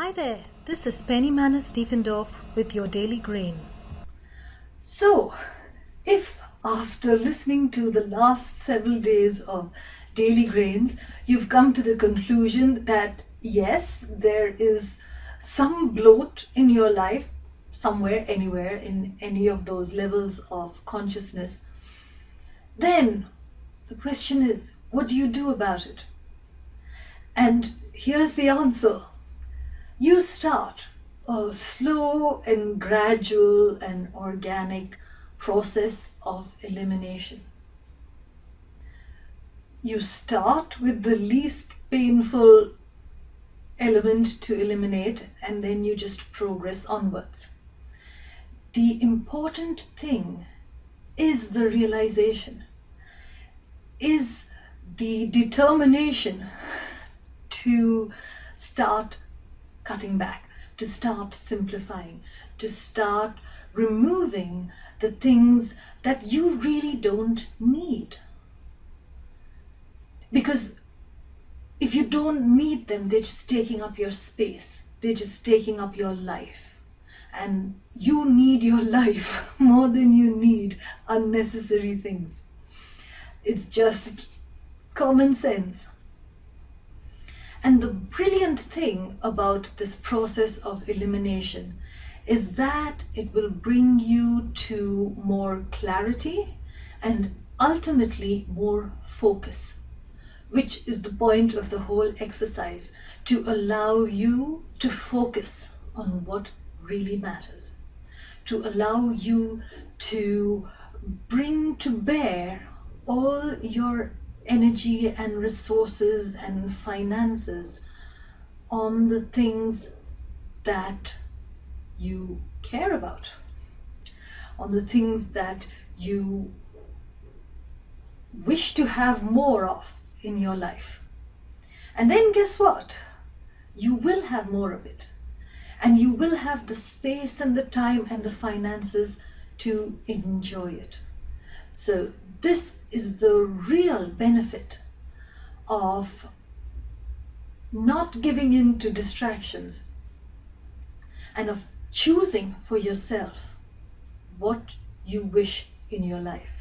Hi there, this is Penny Manus Diefendorf with your Daily Grain. So, if after listening to the last several days of Daily Grains, you've come to the conclusion that yes, there is some bloat in your life, somewhere, anywhere, in any of those levels of consciousness, then the question is, what do you do about it? And here's the answer. You start a slow and gradual and organic process of elimination. You start with the least painful element to eliminate, and then you just progress onwards. The important thing is the realization, is the determination to start cutting back, to start simplifying, to start removing the things that you really don't need. Because if you don't need them, they're just taking up your space, they're just taking up your life. And you need your life more than you need unnecessary things. It's just common sense. And the brilliant thing about this process of elimination is that it will bring you to more clarity and ultimately more focus, which is the point of the whole exercise, to allow you to focus on what really matters, to allow you to bring to bear all your energy and resources and finances on the things that you care about, on the things that you wish to have more of in your life. And then guess what? You will have more of it. And you will have the space and the time and the finances to enjoy it. So this is the real benefit of not giving in to distractions and of choosing for yourself what you wish in your life.